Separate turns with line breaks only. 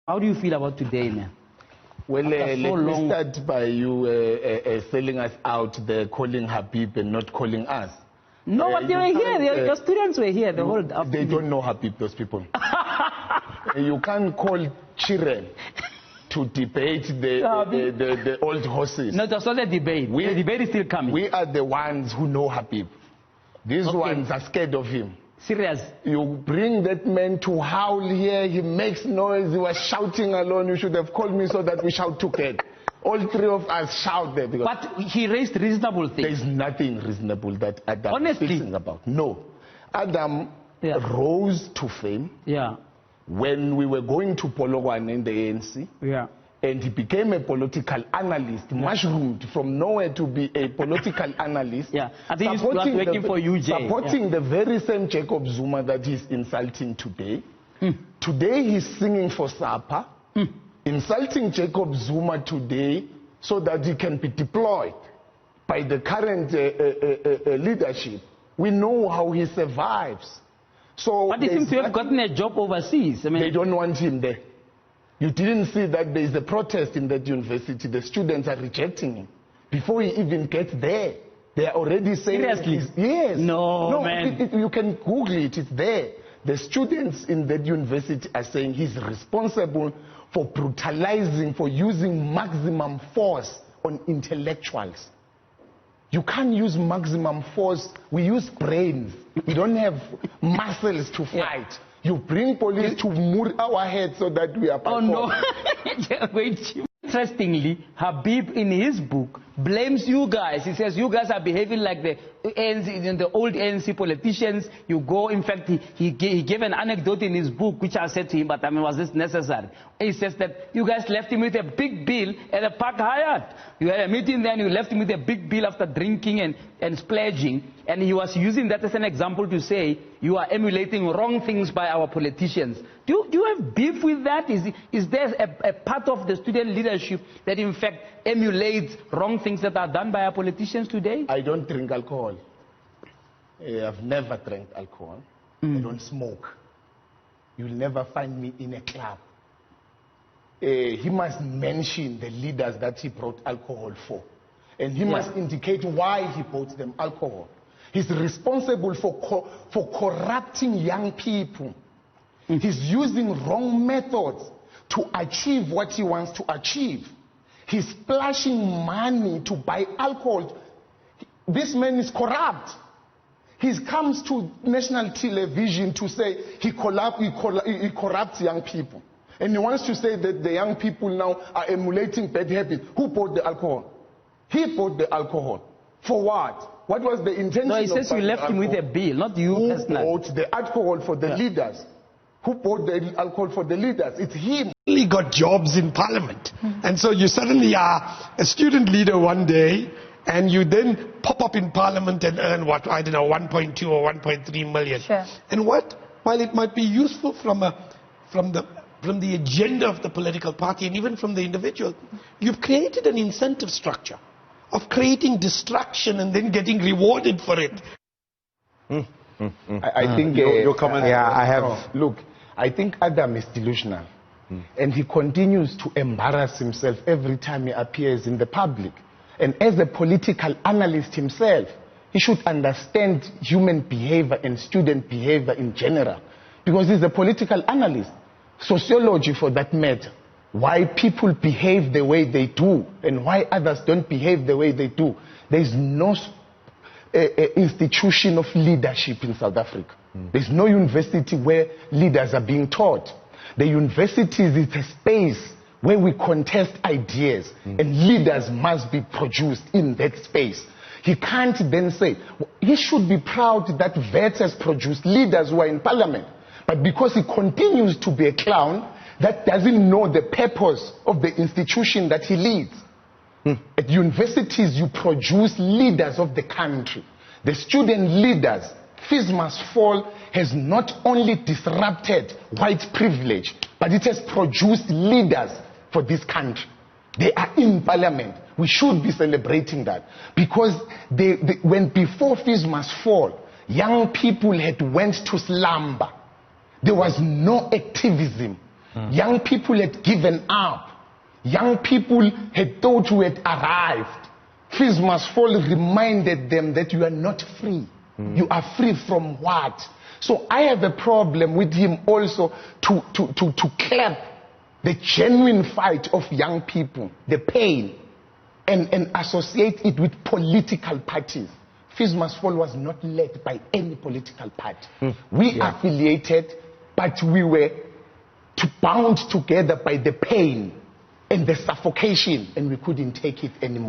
How do you feel about today, man?
Well, let me start by you selling us out, calling Habib and not calling us.
No, but they were here. Your students were here the whole afternoon.
They don't know Habib, those people. You can't call children to debate the old horses.
No, that's not a debate. The debate is still coming.
We are the ones who know Habib. These ones are scared of him.
Serious?
You bring that man to howl here, he makes noise, he was shouting alone. You should have called me so that we shout together. All three of us shout there.
But he raised reasonable things.
There is nothing reasonable that Adam is speaking about. No. Adam rose to fame when we were going to Polokwane in the ANC. And he became a political analyst, mushroomed from nowhere to be a political analyst.
I think he was working for UJ.
Supporting the very same Jacob Zuma that he's insulting today. Today he's singing for Sapa, insulting Jacob Zuma today so that he can be deployed by the current leadership. We know how he survives. So
but he seems to have gotten a job overseas. I mean,
they don't want him there. You didn't see that there is a protest in that university. The students are rejecting him. Before he even gets there, they are already saying...
Seriously?
Yes.
No, man.
You can Google it. It's there. The students in that university are saying he's responsible for brutalizing, for using maximum force on intellectuals. You can't use maximum force. We use brains. We don't have muscles to fight. You bring police to moor our heads so that we are performed.
Oh, no. Wait. Interestingly, Habib, in his book, blames you guys. He says you guys are behaving like the old ANC politicians. You go, in fact, he gave an anecdote in his book, which I said to him, but I mean, was this necessary? He says that you guys left him with a big bill at a Park Hyatt. You had a meeting there and you left him with a big bill after drinking and splurging. And he was using that as an example to say, you are emulating wrong things by our politicians. Do you have beef with that? Is there a part of the student leadership that in fact emulates wrong things that are done by our politicians today?
I don't drink alcohol. I've never drank alcohol. I don't smoke. You'll never find me in a club. He must mention the leaders that he brought alcohol for. And he must indicate why he bought them alcohol. He's responsible for corrupting young people. He's using wrong methods to achieve what he wants to achieve. He's splashing money to buy alcohol. This man is corrupt. He comes to national television to say he corrupts young people. And he wants to say that the young people now are emulating bad habits. Who bought the alcohol? He bought the alcohol. For what? What was the intention?
No, he says you left him with a bill, not you personally.
Who bought the alcohol for the leaders? Who bought the alcohol for the leaders? It's him.
He got jobs in parliament. And so you suddenly are a student leader one day, and you then pop up in parliament and earn what, I don't know, 1.2 or 1.3 million.
Sure.
And what, while it might be useful from the agenda of the political party and even from the individual, you've created an incentive structure of creating distraction and then getting rewarded for it.
I think
your comment.
Yeah, I have. Look, I think Adam is delusional, and he continues to embarrass himself every time he appears in the public. And as a political analyst himself, he should understand human behavior and student behavior in general, because he's a political analyst, sociology for that matter. Why people behave the way they do and why others don't behave the way they do. There is no institution of leadership in South Africa. There's no university where leaders are being taught. The university is a space where we contest ideas and leaders must be produced in that space. He can't then say, he should be proud that VET has produced leaders who are in parliament. But because he continues to be a clown, that doesn't know the purpose of the institution that he leads. At universities, you produce leaders of the country. The student leaders, fees must fall, has not only disrupted white privilege, but it has produced leaders for this country. They are in parliament. We should be celebrating that. Because when before fees must fall, young people had went to slumber. There was no activism. Young people had given up. Young people had thought we had arrived. Fees Must Fall reminded them that you are not free. You are free from what? So I have a problem with him also to clap the genuine fight of young people, the pain, and associate it with political parties. Fees Must Fall was not led by any political party. We affiliated, but we were bound together by the pain and the suffocation, and we couldn't take it anymore.